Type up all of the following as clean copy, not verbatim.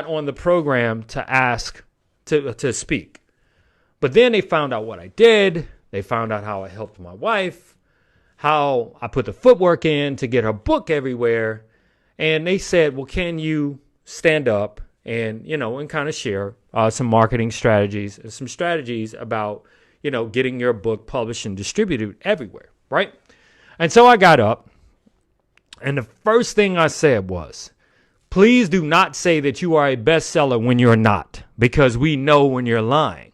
on the program to ask to speak. But then they found out what I did. They found out how I helped my wife, how I put the footwork in to get her book everywhere. And they said, well, can you stand up and, and kind of share some marketing strategies and some strategies about, getting your book published and distributed everywhere, right? And so I got up, and the first thing I said was, please do not say that you are a bestseller when you're not, because we know when you're lying.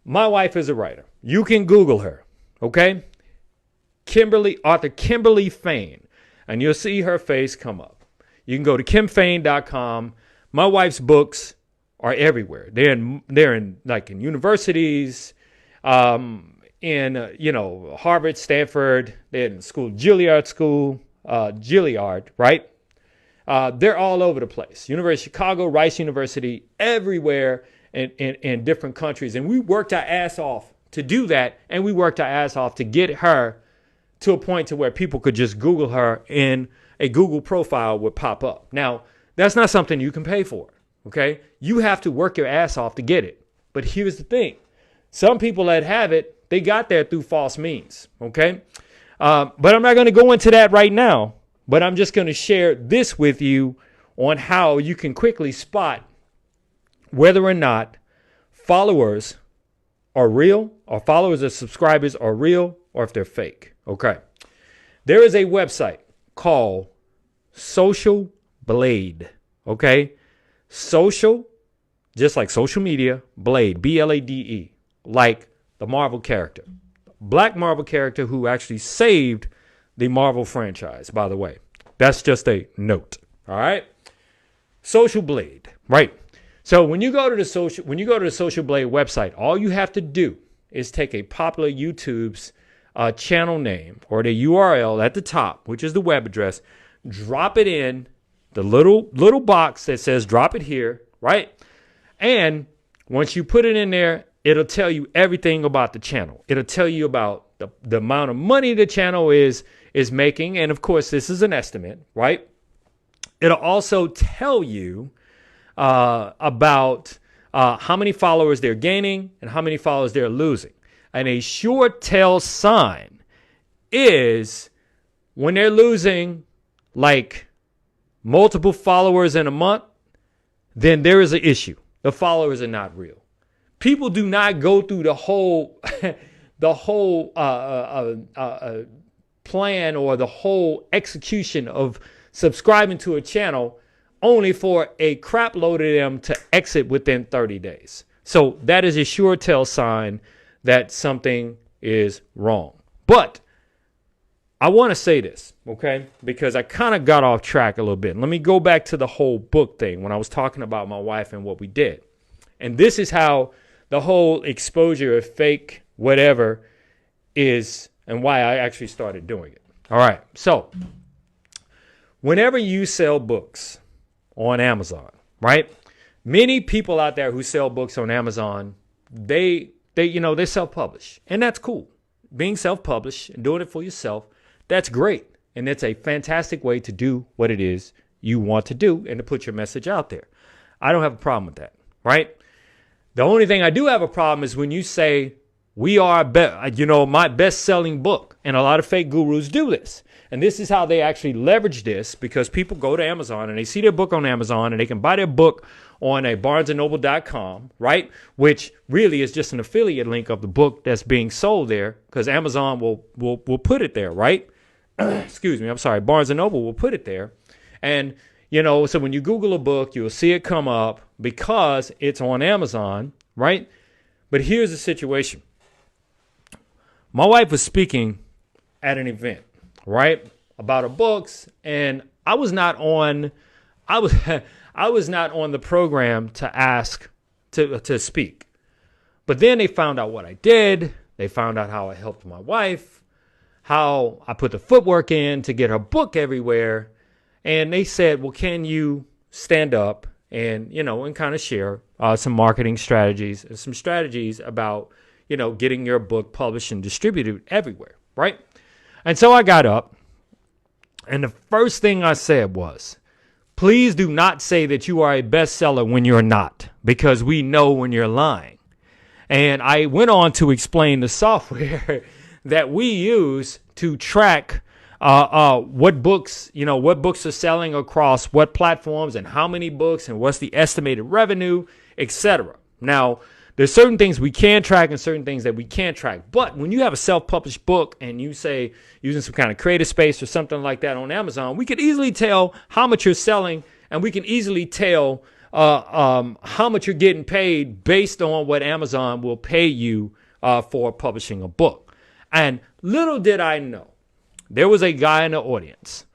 My wife is a writer. You can Google her, okay? Author Kimberly Fain, and you'll see her face come up. You can go to kimfain.com. My wife's books are everywhere. They're in universities, in Harvard, Stanford. They're in school, Juilliard, right? They're all over the place. University of Chicago, Rice University, everywhere in different countries. And we worked our ass off to do that, and we worked our ass off to get her to a point to where people could just Google her and a Google profile would pop up. Now, that's not something you can pay for, okay? You have to work your ass off to get it. But here's the thing. Some people that have it, they got there through false means, okay? But I'm not going to go into that right now, but I'm just going to share this with you on how you can quickly spot whether or not followers are real, or followers or subscribers are real, or if they're fake. Okay. There is a website called Social Blade. Okay. Social, just like social media, Blade, B-L-A-D-E, like the Marvel character. Black Marvel character who actually saved the Marvel franchise, by the way. That's just a note. All right. Social Blade. Right. So when you go to the Social Blade website, all you have to do is take a popular YouTube's channel name or the URL at the top, which is the web address, drop it in the little box that says drop it here, right? And once you put it in there, it'll tell you everything about the channel. It'll tell you about the amount of money the channel is making. And of course, this is an estimate, right? It'll also tell you about how many followers they're gaining and how many followers they're losing. And a sure tell sign is when they're losing like multiple followers in a month, then there is an issue. The followers are not real. People do not go through the whole plan or the whole execution of subscribing to a channel only for a crap load of them to exit within 30 days. So that is a sure tell sign that something is wrong. But I want to say this, okay, because I kind of got off track a little bit. Let me go back to the whole book thing when I was talking about my wife and what we did. And this is how the whole exposure of fake whatever is and why I actually started doing it. All right. So whenever you sell books on Amazon, right? Many people out there who sell books on Amazon, they self-publish, and that's cool. Being self-published and doing it for yourself, that's great. And it's a fantastic way to do what it is you want to do and to put your message out there. I don't have a problem with that, right? The only thing I do have a problem is when you say, we are, my best-selling book. And a lot of fake gurus do this. And this is how they actually leverage this, because people go to Amazon and they see their book on Amazon and they can buy their book on a barnesandnoble.com, right? Which really is just an affiliate link of the book that's being sold there, because Amazon will put it there, right? Excuse me, I'm sorry. Barnes and Noble will put it there. And, so when you Google a book, you'll see it come up because it's on Amazon, right? But here's the situation. My wife was speaking at an event, right, about her books, and I was not on the program to ask to speak. But then they found out what I did. They found out how I helped my wife, how I put the footwork in to get her book everywhere. And they said, well, can you stand up and, and kind of share some marketing strategies and some strategies about, getting your book published and distributed everywhere, right? And so I got up, and the first thing I said was, please do not say that you are a bestseller when you're not, because we know when you're lying. And I went on to explain the software that we use to track what books are selling across what platforms and how many books and what's the estimated revenue, etc. Now, there's certain things we can track and certain things that we can't track. But when you have a self-published book and you say using some kind of creative space or something like that on Amazon, we could easily tell how much you're selling, and we can easily tell how much you're getting paid based on what Amazon will pay you for publishing a book. And little did I know, there was a guy in the audience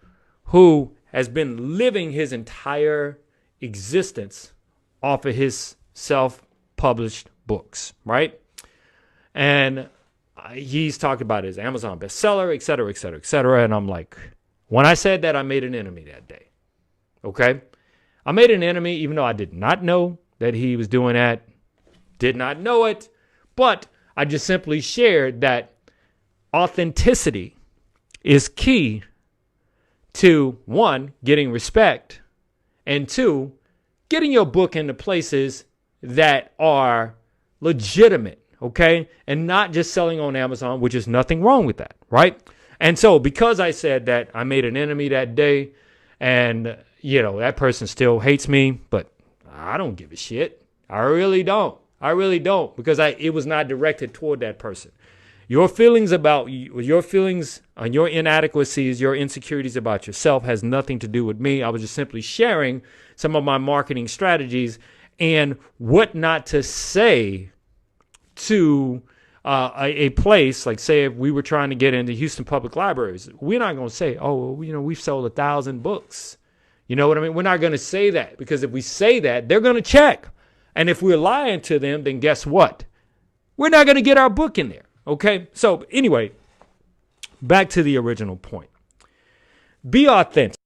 who has been living his entire existence off of his self-published books, right? And he's talking about his Amazon bestseller, et cetera, et cetera, et cetera. And I'm like, when I said that, I made an enemy that day. Okay? I made an enemy, even though I did not know that he was doing that, did not know it, but I just simply shared that authenticity is key to, one, getting respect, and two, getting your book into places that are legitimate, okay? And not just selling on Amazon, which is nothing wrong with that, right? And so because I said that, I made an enemy that day, and, that person still hates me, but I don't give a shit. I really don't. Because it was not directed toward that person. Your feelings on your inadequacies, your insecurities about yourself has nothing to do with me. I was just simply sharing some of my marketing strategies and what not to say to a place, like say if we were trying to get into Houston Public Libraries. We're not going to say, we've sold 1,000 books. You know what I mean? We're not going to say that, because if we say that, they're going to check. And if we're lying to them, then guess what? We're not going to get our book in there. Okay, so anyway, back to the original point. Be authentic.